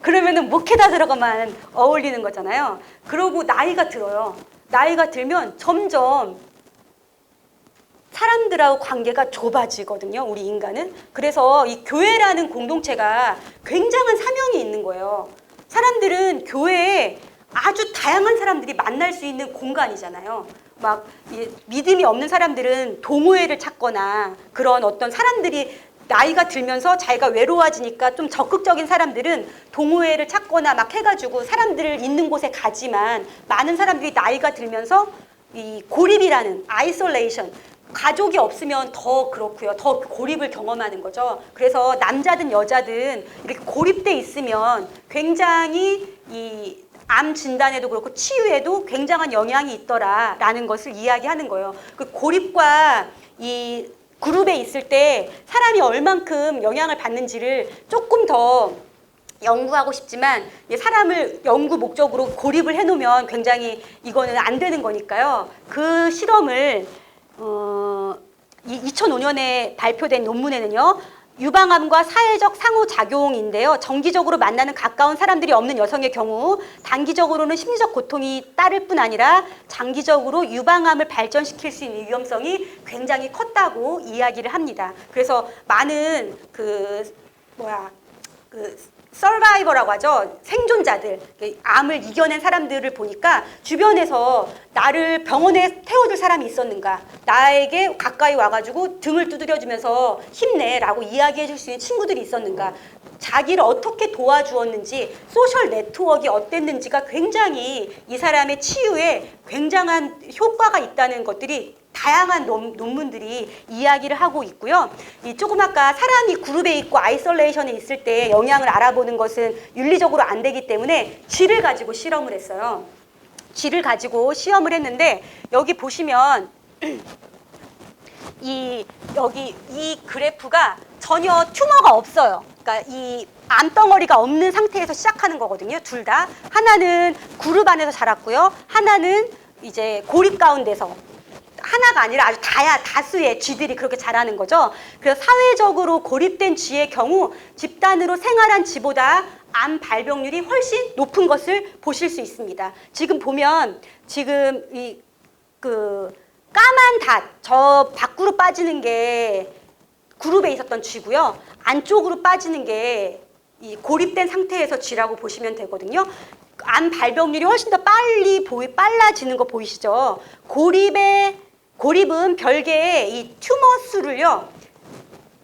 그러면은 목회다 들어가만 어울리는 거잖아요. 그러고 나이가 들어요. 나이가 들면 점점 사람들하고 관계가 좁아지거든요, 우리 인간은. 그래서 이 교회라는 공동체가 굉장한 사명이 있는 거예요. 사람들은 교회에 아주 다양한 사람들이 만날 수 있는 공간이잖아요. 막 믿음이 없는 사람들은 동호회를 찾거나, 그런 어떤 사람들이 나이가 들면서 자기가 외로워지니까 좀 적극적인 사람들은 동호회를 찾거나 막 해가지고 사람들 있는 곳에 가지만, 많은 사람들이 나이가 들면서 이 고립이라는 아이솔레이션, 가족이 없으면 더 그렇고요. 더 고립을 경험하는 거죠. 그래서 남자든 여자든 이렇게 고립돼 있으면 굉장히 이 암 진단에도 그렇고 치유에도 굉장한 영향이 있더라라는 것을 이야기하는 거예요. 그 고립과 이 그룹에 있을 때 사람이 얼만큼 영향을 받는지를 조금 더 연구하고 싶지만, 사람을 연구 목적으로 고립을 해놓으면 굉장히 이거는 안 되는 거니까요. 그 실험을 2005년에 발표된 논문에는요, 유방암과 사회적 상호작용인데요, 정기적으로 만나는 가까운 사람들이 없는 여성의 경우 단기적으로는 심리적 고통이 따를 뿐 아니라 장기적으로 유방암을 발전시킬 수 있는 위험성이 굉장히 컸다고 이야기를 합니다. 그래서 많은 서바이버라고 하죠. 생존자들, 암을 이겨낸 사람들을 보니까 주변에서 나를 병원에 태워줄 사람이 있었는가, 나에게 가까이 와가지고 등을 두드려주면서 힘내라고 이야기해줄 수 있는 친구들이 있었는가, 자기를 어떻게 도와주었는지, 소셜 네트워크가 어땠는지가 굉장히 이 사람의 치유에 굉장한 효과가 있다는 것들이 다양한 논문들이 이야기를 하고 있고요. 이 조금 아까 사람이 그룹에 있고 아이솔레이션에 있을 때 영향을 알아보는 것은 윤리적으로 안 되기 때문에 쥐를 가지고 실험을 했어요. 쥐를 가지고 시험을 했는데, 여기 보시면 여기 이 그래프가 전혀 튜머가 없어요. 그러니까 이 암덩어리가 없는 상태에서 시작하는 거거든요. 둘 다. 하나는 그룹 안에서 자랐고요. 하나는 이제 고립 가운데서. 하나가 아니라 아주 다수의 쥐들이 그렇게 자라는 거죠. 그래서 사회적으로 고립된 쥐의 경우 집단으로 생활한 쥐보다 암 발병률이 훨씬 높은 것을 보실 수 있습니다. 지금 보면 지금 까만 닷, 저 밖으로 빠지는 게 그룹에 있었던 쥐고요. 안쪽으로 빠지는 게 이 고립된 상태에서 쥐라고 보시면 되거든요. 암 발병률이 훨씬 더 빨라지는 거 보이시죠? 고립은 별개의 이 튜머 수를요.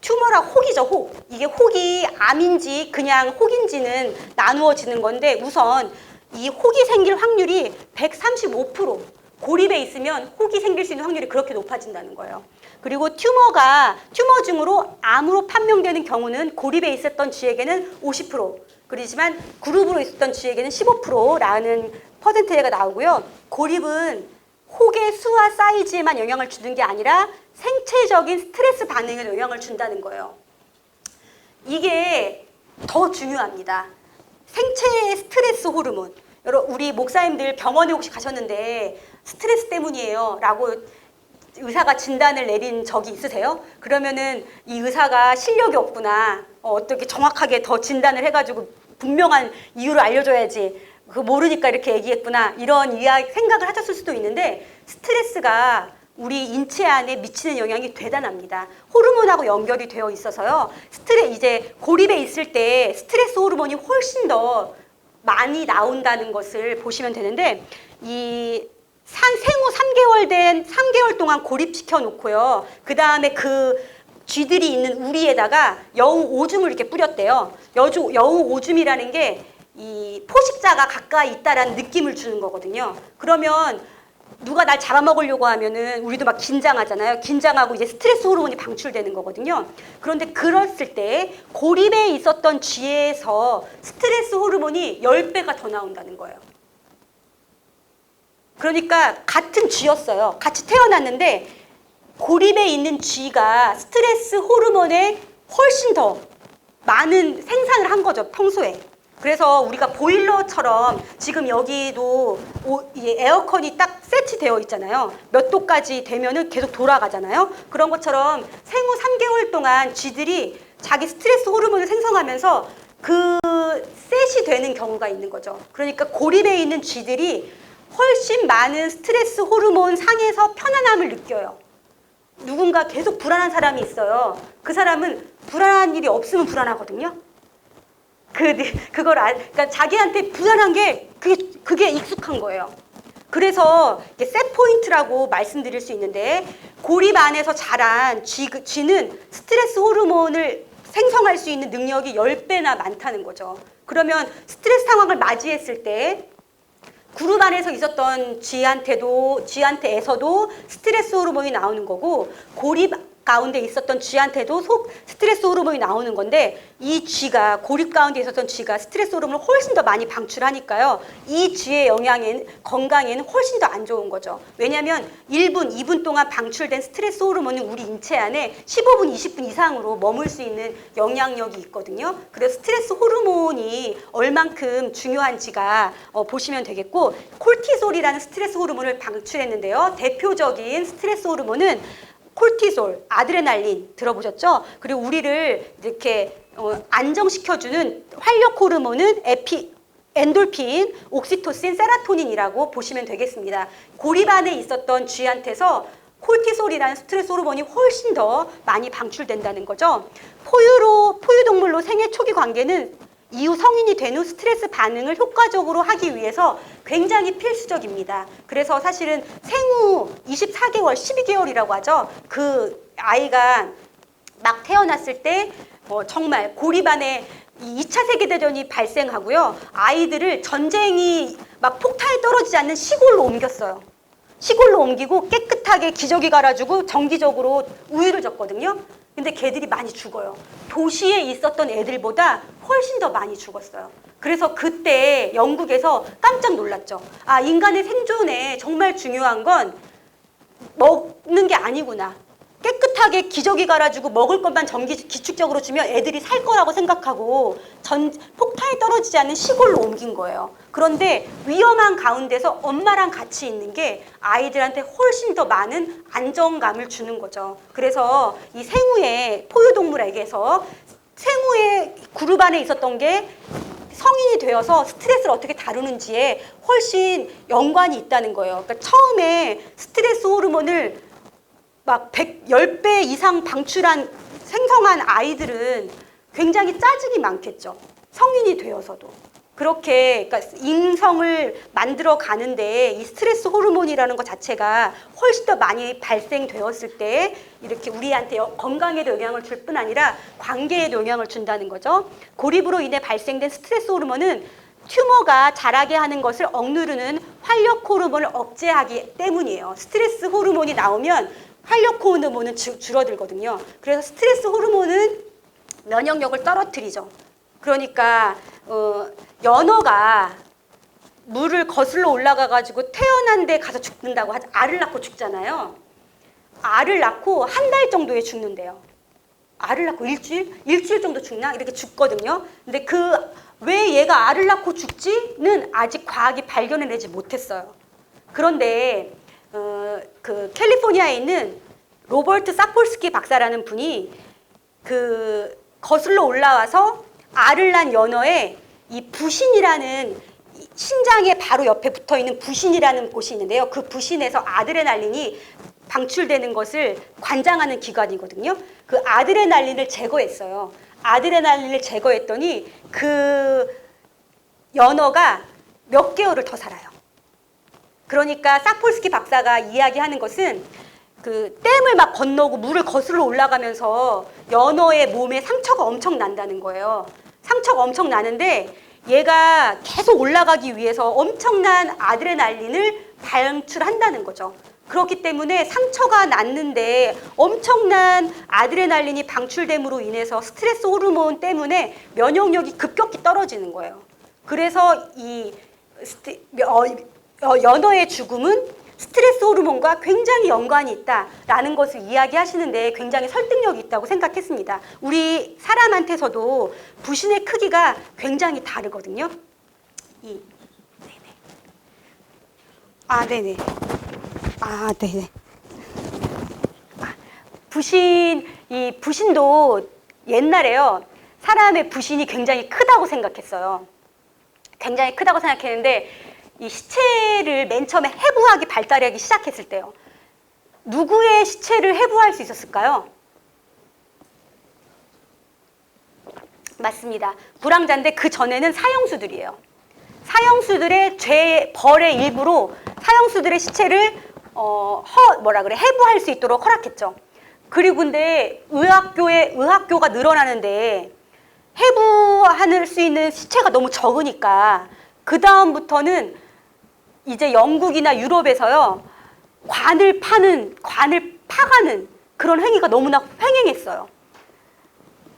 튜머라 혹이죠, 혹. 이게 혹이 암인지 그냥 혹인지는 나누어지는 건데 우선 이 혹이 생길 확률이 135%. 고립에 있으면 혹이 생길 수 있는 확률이 그렇게 높아진다는 거예요. 그리고 튜머 중으로 암으로 판명되는 경우는 고립에 있었던 쥐에게는 50%, 그렇지만 그룹으로 있었던 쥐에게는 15%라는 퍼센테이지가 나오고요. 고립은 혹의 수와 사이즈에만 영향을 주는 게 아니라 생체적인 스트레스 반응에 영향을 준다는 거예요. 이게 더 중요합니다. 생체의 스트레스 호르몬. 우리 목사님들 병원에 혹시 가셨는데 스트레스 때문이에요 라고 의사가 진단을 내린 적이 있으세요? 그러면은 이 의사가 실력이 없구나. 어떻게 정확하게 더 진단을 해가지고 분명한 이유를 알려줘야지. 그거 모르니까 이렇게 얘기했구나. 이런 생각을 하셨을 수도 있는데 스트레스가 우리 인체 안에 미치는 영향이 대단합니다. 호르몬하고 연결이 되어 있어서요. 이제 고립에 있을 때 스트레스 호르몬이 훨씬 더 많이 나온다는 것을 보시면 되는데 생후 3개월 동안 고립시켜 놓고요. 그 다음에 그 쥐들이 있는 우리에다가 여우 오줌을 이렇게 뿌렸대요. 여우 오줌이라는 게 이 포식자가 가까이 있다라는 느낌을 주는 거거든요. 그러면 누가 날 잡아먹으려고 하면은 우리도 막 긴장하잖아요. 긴장하고 이제 스트레스 호르몬이 방출되는 거거든요. 그런데 그랬을 때 고립에 있었던 쥐에서 스트레스 호르몬이 10배가 더 나온다는 거예요. 그러니까 같은 쥐였어요. 같이 태어났는데 고립에 있는 쥐가 스트레스 호르몬에 훨씬 더 많은 생산을 한 거죠, 평소에. 그래서 우리가 보일러처럼 지금 여기도 에어컨이 딱 세트되어 있잖아요. 몇 도까지 되면은 계속 돌아가잖아요. 그런 것처럼 생후 3개월 동안 쥐들이 자기 스트레스 호르몬을 생성하면서 그 셋이 되는 경우가 있는 거죠. 그러니까 고립에 있는 쥐들이 훨씬 많은 스트레스 호르몬 상에서 편안함을 느껴요. 누군가 계속 불안한 사람이 있어요. 그 사람은 불안한 일이 없으면 불안하거든요. 그러니까 자기한테 불안한 게 그게 익숙한 거예요. 그래서 셋 포인트라고 말씀드릴 수 있는데 고립 안에서 자란 쥐는 스트레스 호르몬을 생성할 수 있는 능력이 10배나 많다는 거죠. 그러면 스트레스 상황을 맞이했을 때 그룹 안에서 있었던 쥐한테에서도 스트레스 호르몬이 나오는 거고 고립 가운데 있었던 쥐한테도 스트레스 호르몬이 나오는 건데 이 쥐가 고립 가운데 있었던 쥐가 스트레스 호르몬을 훨씬 더 많이 방출하니까요. 이 쥐의 건강에는 훨씬 더 안 좋은 거죠. 왜냐하면 1분, 2분 동안 방출된 스트레스 호르몬은 우리 인체 안에 15분, 20분 이상으로 머물 수 있는 영향력이 있거든요. 그래서 스트레스 호르몬이 얼만큼 중요한지가 보시면 되겠고 콜티솔이라는 스트레스 호르몬을 방출했는데요. 대표적인 스트레스 호르몬은 콜티솔, 아드레날린 들어보셨죠? 그리고 우리를 이렇게 안정시켜주는 활력 호르몬은 엔돌핀, 옥시토신, 세라토닌이라고 보시면 되겠습니다. 고립 안에 있었던 쥐한테서 콜티솔이라는 스트레스 호르몬이 훨씬 더 많이 방출된다는 거죠. 포유동물로 생애 초기 관계는 이후 성인이 된 후 스트레스 반응을 효과적으로 하기 위해서 굉장히 필수적입니다. 그래서 사실은 생후 24개월, 12개월이라고 하죠. 그 아이가 막 태어났을 때 정말 고립 안에 2차 세계대전이 발생하고요. 아이들을 전쟁이 막 폭탄이 떨어지지 않는 시골로 옮겼어요. 시골로 옮기고 깨끗하게 기저귀 갈아주고 정기적으로 우유를 줬거든요. 근데 걔들이 많이 죽어요. 도시에 있었던 애들보다 훨씬 더 많이 죽었어요. 그래서 그때 영국에서 깜짝 놀랐죠. 아, 인간의 생존에 정말 중요한 건 먹는 게 아니구나. 깨끗하게 기저귀 갈아주고 먹을 것만 기축적으로 주면 애들이 살 거라고 생각하고 폭탄이 떨어지지 않는 시골로 옮긴 거예요. 그런데 위험한 가운데서 엄마랑 같이 있는 게 아이들한테 훨씬 더 많은 안정감을 주는 거죠. 그래서 이 생후에 포유동물에게서 생후에 그룹 안에 있었던 게 성인이 되어서 스트레스를 어떻게 다루는지에 훨씬 연관이 있다는 거예요. 그러니까 처음에 스트레스 호르몬을 막 10배 이상 생성한 아이들은 굉장히 짜증이 많겠죠. 성인이 되어서도. 그렇게 그러니까 인성을 만들어 가는데 이 스트레스 호르몬이라는 것 자체가 훨씬 더 많이 발생되었을 때 이렇게 우리한테 건강에도 영향을 줄 뿐 아니라 관계에도 영향을 준다는 거죠. 고립으로 인해 발생된 스트레스 호르몬은 튜머가 자라게 하는 것을 억누르는 활력 호르몬을 억제하기 때문이에요. 스트레스 호르몬이 나오면 활력 호르몬은 줄어들거든요. 그래서 스트레스 호르몬은 면역력을 떨어뜨리죠. 그러니까 연어가 물을 거슬러 올라가 가지고 태어난 데 가서 죽는다고 하죠. 알을 낳고 죽잖아요. 알을 낳고 한 달 정도에 죽는데요. 알을 낳고 일주일 정도 죽나? 이렇게 죽거든요. 근데 왜 얘가 알을 낳고 죽지는 아직 과학이 발견해내지 못했어요. 그런데 그 캘리포니아에 있는 로버트 사폴스키 박사라는 분이 그 거슬러 올라와서 알을 낳은 연어에 이 부신이라는 신장의 바로 옆에 붙어있는 부신이라는 곳이 있는데요. 그 부신에서 아드레날린이 방출되는 것을 관장하는 기관이거든요. 그 아드레날린을 제거했어요. 아드레날린을 제거했더니 그 연어가 몇 개월을 더 살아요. 그러니까 사폴스키 박사가 이야기하는 것은 그 댐을 막 건너고 물을 거슬러 올라가면서 연어의 몸에 상처가 엄청 난다는 거예요. 상처가 엄청 나는데 얘가 계속 올라가기 위해서 엄청난 아드레날린을 방출한다는 거죠. 그렇기 때문에 상처가 났는데 엄청난 아드레날린이 방출됨으로 인해서 스트레스 호르몬 때문에 면역력이 급격히 떨어지는 거예요. 그래서 이 연어의 죽음은 스트레스 호르몬과 굉장히 연관이 있다라는 것을 이야기하시는데 굉장히 설득력이 있다고 생각했습니다. 우리 사람한테서도 부신의 크기가 굉장히 다르거든요. 네네. 네네. 네네. 부신도 옛날에요. 사람의 부신이 굉장히 크다고 생각했어요. 굉장히 크다고 생각했는데 이 시체를 맨 처음에 해부학이 발달하기 시작했을 때요. 누구의 시체를 해부할 수 있었을까요? 맞습니다. 불황자인데 그 전에는 사형수들이에요. 사형수들의 벌의 일부로 사형수들의 시체를 해부할 수 있도록 허락했죠. 그리고 근데 의학교가 늘어나는데 해부할 수 있는 시체가 너무 적으니까 그 다음부터는 이제 영국이나 유럽에서요 관을 파가는 그런 행위가 너무나 횡행했어요.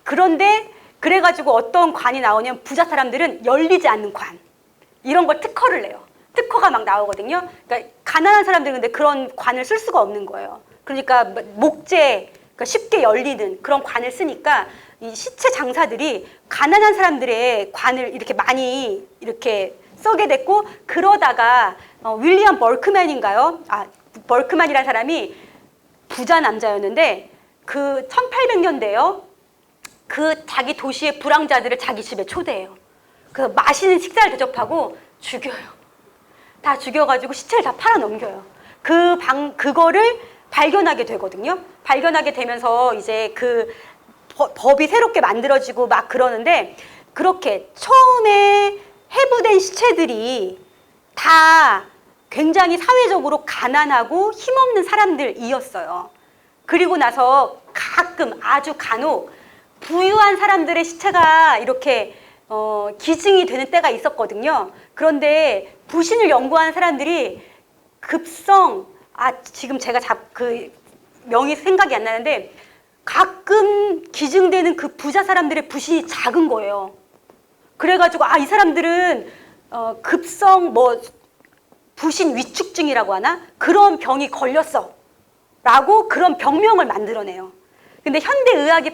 그런데 그래가지고 어떤 관이 나오냐면 부자 사람들은 열리지 않는 관 이런 걸 특허를 내요. 특허가 막 나오거든요. 그러니까 가난한 사람들은 근데 그런 관을 쓸 수가 없는 거예요. 그러니까 목재, 그러니까 쉽게 열리는 그런 관을 쓰니까 이 시체 장사들이 가난한 사람들의 관을 이렇게 많이 이렇게 써게 됐고 그러다가 윌리엄 벌크맨인가요? 벌크만이라는 사람이 부자 남자였는데 그 1800년대요. 그 자기 도시의 불황자들을 자기 집에 초대해요. 그 맛있는 식사를 대접하고 죽여요. 다 죽여가지고 시체를 다 팔아 넘겨요. 그거를 발견하게 되거든요. 발견하게 되면서 이제 그 법이 새롭게 만들어지고 막 그러는데 그렇게 처음에 해부된 시체들이 다 굉장히 사회적으로 가난하고 힘없는 사람들이었어요. 그리고 나서 가끔 아주 간혹 부유한 사람들의 시체가 이렇게 기증이 되는 때가 있었거든요. 그런데 부신을 연구하는 사람들이 지금 제가 그 명이 생각이 안 나는데 가끔 기증되는 그 부자 사람들의 부신이 작은 거예요. 그래가지고 이 사람들은 부신 위축증이라고 하나? 그런 병이 걸렸어 라고 그런 병명을 만들어내요. 근데 현대의학이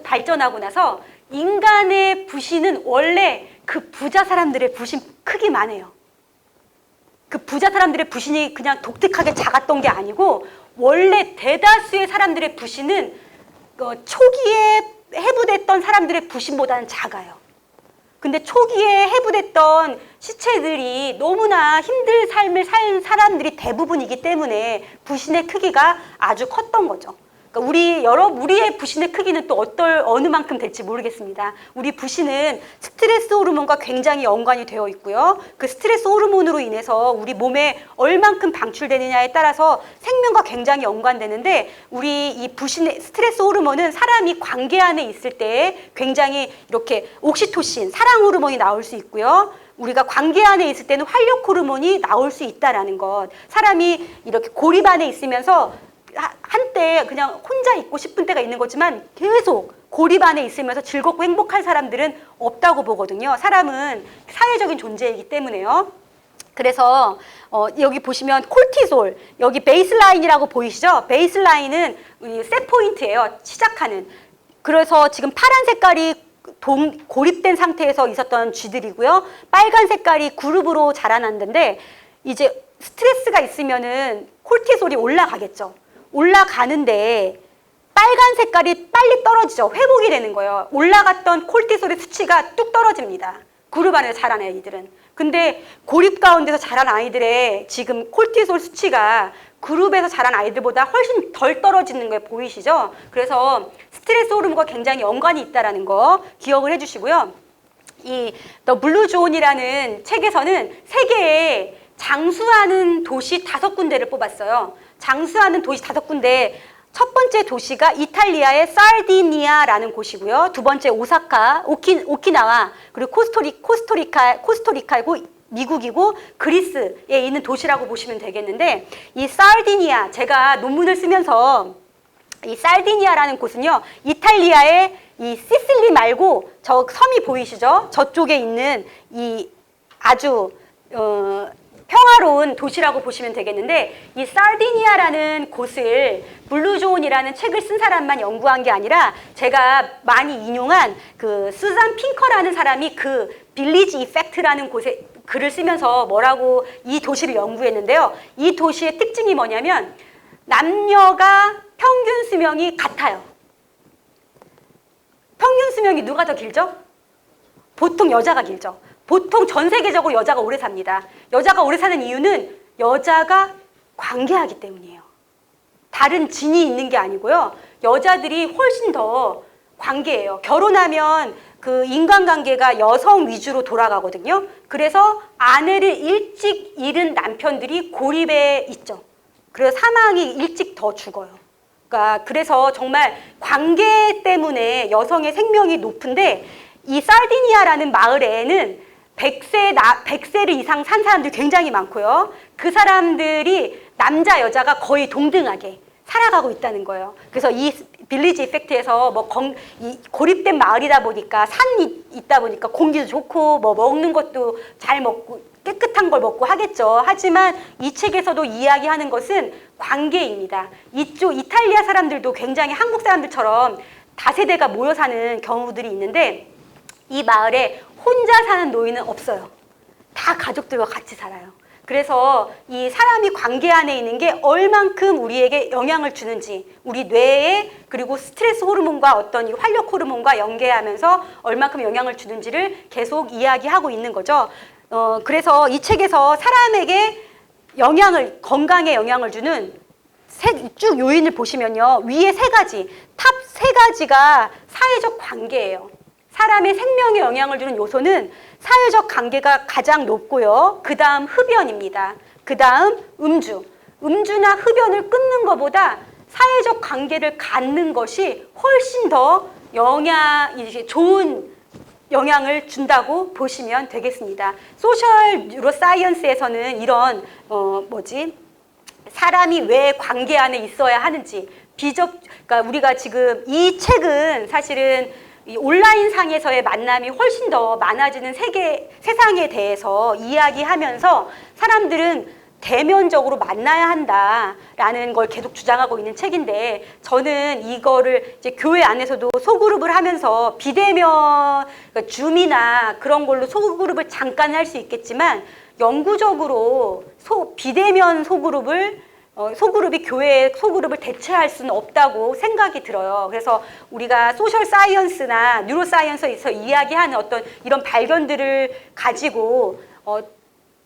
발전하고 나서 인간의 부신은 원래 그 부자 사람들의 부신 크기만 해요. 그 부자 사람들의 부신이 그냥 독특하게 작았던 게 아니고 원래 대다수의 사람들의 부신은 초기에 해부됐던 사람들의 부신보다는 작아요. 근데 초기에 해부됐던 시체들이 너무나 힘든 삶을 산 사람들이 대부분이기 때문에 부신의 크기가 아주 컸던 거죠. 그러니까 우리의 부신의 크기는 또 어느 만큼 될지 모르겠습니다. 우리 부신은 스트레스 호르몬과 굉장히 연관이 되어 있고요. 그 스트레스 호르몬으로 인해서 우리 몸에 얼만큼 방출되느냐에 따라서 생명과 굉장히 연관되는데, 우리 이 부신의 스트레스 호르몬은 사람이 관계 안에 있을 때 굉장히 이렇게 옥시토신, 사랑 호르몬이 나올 수 있고요. 우리가 관계 안에 있을 때는 활력 호르몬이 나올 수 있다라는 것. 사람이 이렇게 고립 안에 있으면서 한때 그냥 혼자 있고 싶은 때가 있는 거지만 계속 고립 안에 있으면서 즐겁고 행복한 사람들은 없다고 보거든요. 사람은 사회적인 존재이기 때문에요. 그래서 여기 보시면 콜티솔, 여기 베이스라인이라고 보이시죠? 베이스라인은 셋 포인트예요. 시작하는. 그래서 지금 파란 색깔이 고립된 상태에서 있었던 쥐들이고요. 빨간 색깔이 그룹으로 자라났는데, 이제 스트레스가 있으면은 콜티솔이 올라가겠죠. 올라가는데 빨간 색깔이 빨리 떨어지죠. 회복이 되는 거예요. 올라갔던 콜티솔의 수치가 뚝 떨어집니다. 그룹 안에서 자란 아이들은. 근데 고립 가운데서 자란 아이들의 지금 콜티솔 수치가 그룹에서 자란 아이들보다 훨씬 덜 떨어지는 거 보이시죠? 그래서 스트레스 호르몬과 굉장히 연관이 있다는 거 기억을 해주시고요. 이 The Blue Zone이라는 책에서는 세계에 장수하는 도시 5군데를 뽑았어요. 장수하는 도시 5군데, 첫 번째 도시가 이탈리아의 사르디니아라는 곳이고요. 두 번째 오사카, 오키나와, 그리고 코스타리카이고 미국이고 그리스에 있는 도시라고 보시면 되겠는데, 이 사르디니아, 제가 논문을 쓰면서 이 사르디니아라는 곳은요, 이탈리아의 이 시실리 말고 저 섬이 보이시죠? 저쪽에 있는 이 아주 평화로운 도시라고 보시면 되겠는데, 이 사르디니아라는 곳을 블루존이라는 책을 쓴 사람만 연구한 게 아니라 제가 많이 인용한 그 수잔 핑커라는 사람이 그 빌리지 이펙트라는 곳에 글을 쓰면서 뭐라고 이 도시를 연구했는데요. 이 도시의 특징이 뭐냐면 남녀가 평균 수명이 같아요. 평균 수명이 누가 더 길죠? 보통 여자가 길죠. 보통 전 세계적으로 여자가 오래 삽니다. 여자가 오래 사는 이유는 여자가 관계하기 때문이에요. 다른 진이 있는 게 아니고요. 여자들이 훨씬 더 관계해요. 결혼하면 그 인간관계가 여성 위주로 돌아가거든요. 그래서 아내를 일찍 잃은 남편들이 고립에 있죠. 그래서 사망이 일찍 더 죽어요. 그래서 정말 관계 때문에 여성의 생명이 높은데, 이 사르디니아라는 마을에는 100세를 이상 산 사람들이 굉장히 많고요. 그 사람들이 남자, 여자가 거의 동등하게 살아가고 있다는 거예요. 그래서 이 빌리지 이펙트에서 이 고립된 마을이다 보니까, 산이 있다 보니까 공기도 좋고 먹는 것도 잘 먹고 깨끗한 걸 먹고 하겠죠. 하지만 이 책에서도 이야기하는 것은 관계입니다. 이쪽 이탈리아 사람들도 굉장히 한국 사람들처럼 다세대가 모여 사는 경우들이 있는데, 이 마을에 혼자 사는 노인은 없어요. 다 가족들과 같이 살아요. 그래서 이 사람이 관계 안에 있는 게 얼만큼 우리에게 영향을 주는지, 우리 뇌에, 그리고 스트레스 호르몬과 어떤 이 활력 호르몬과 연계하면서 얼만큼 영향을 주는지를 계속 이야기하고 있는 거죠. 그래서 이 책에서 사람에게 건강에 영향을 주는 쭉 요인을 보시면요. 위에 3가지, 탑 3가지가 사회적 관계예요. 사람의 생명에 영향을 주는 요소는 사회적 관계가 가장 높고요. 그 다음 흡연입니다. 그 다음 음주나 흡연을 끊는 것보다 사회적 관계를 갖는 것이 훨씬 더 좋은 영향을 준다고 보시면 되겠습니다. 소셜 뉴로사이언스에서는 이런 사람이 왜 관계 안에 있어야 하는지 그러니까 우리가 지금 이 책은 사실은 이 온라인 상에서의 만남이 훨씬 더 많아지는 세상에 대해서 이야기하면서 사람들은 대면적으로 만나야 한다라는 걸 계속 주장하고 있는 책인데, 저는 이거를 이제 교회 안에서도 소그룹을 하면서 비대면, 그러니까 줌이나 그런 걸로 소그룹을 잠깐 할 수 있겠지만, 영구적으로 비대면 소그룹이 교회의 소그룹을 대체할 수는 없다고 생각이 들어요. 그래서 우리가 소셜 사이언스나 뉴로 사이언스에서 이야기하는 어떤 이런 발견들을 가지고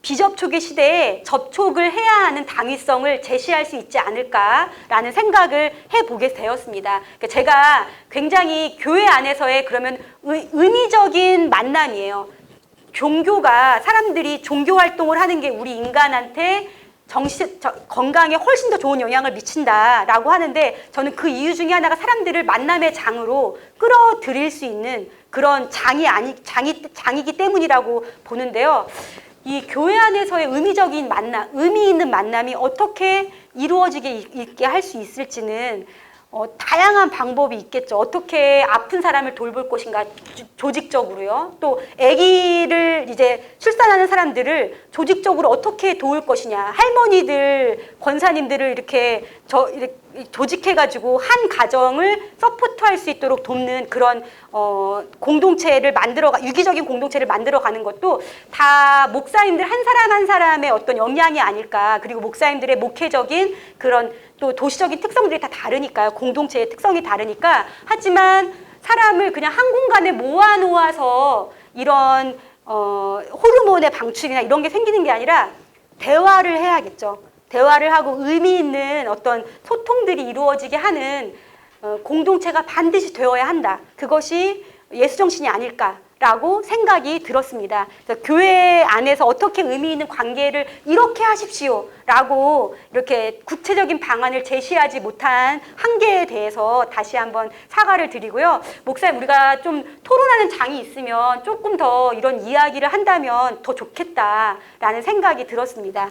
비접촉의 시대에 접촉을 해야 하는 당위성을 제시할 수 있지 않을까라는 생각을 해보게 되었습니다. 그러니까 제가 굉장히 교회 안에서의 그러면 의미적인 만남이에요. 종교가 사람들이 종교 활동을 하는 게 우리 인간한테 건강에 훨씬 더 좋은 영향을 미친다라고 하는데 저는 그 이유 중에 하나가 사람들을 만남의 장으로 끌어들일 수 있는 그런 장이기 때문이라고 보는데요. 이 교회 안에서의 의미적인 만남, 의미 있는 만남이 어떻게 이루어지게 있게 할 수 있을지는 다양한 방법이 있겠죠. 어떻게 아픈 사람을 돌볼 것인가, 조직적으로요. 또 아기를 이제 출산하는 사람들을 조직적으로 어떻게 도울 것이냐. 할머니들, 권사님들을 이렇게 조직해가지고 한 가정을 서포트할 수 있도록 돕는 그런 공동체를 유기적인 공동체를 만들어가는 것도 다 목사님들 한 사람 한 사람의 어떤 역량이 아닐까. 그리고 목사님들의 목회적인 그런 또 도시적인 특성들이 다 다르니까요. 공동체의 특성이 다르니까. 하지만 사람을 그냥 한 공간에 모아놓아서 이런 호르몬의 방출이나 이런 게 생기는 게 아니라 대화를 해야겠죠. 대화를 하고 의미 있는 어떤 소통들이 이루어지게 하는 공동체가 반드시 되어야 한다. 그것이 예수 정신이 아닐까라고 생각이 들었습니다. 그래서 교회 안에서 어떻게 의미 있는 관계를 이렇게 하십시오라고 이렇게 구체적인 방안을 제시하지 못한 한계에 대해서 다시 한번 사과를 드리고요. 목사님, 우리가 좀 토론하는 장이 있으면 조금 더 이런 이야기를 한다면 더 좋겠다라는 생각이 들었습니다.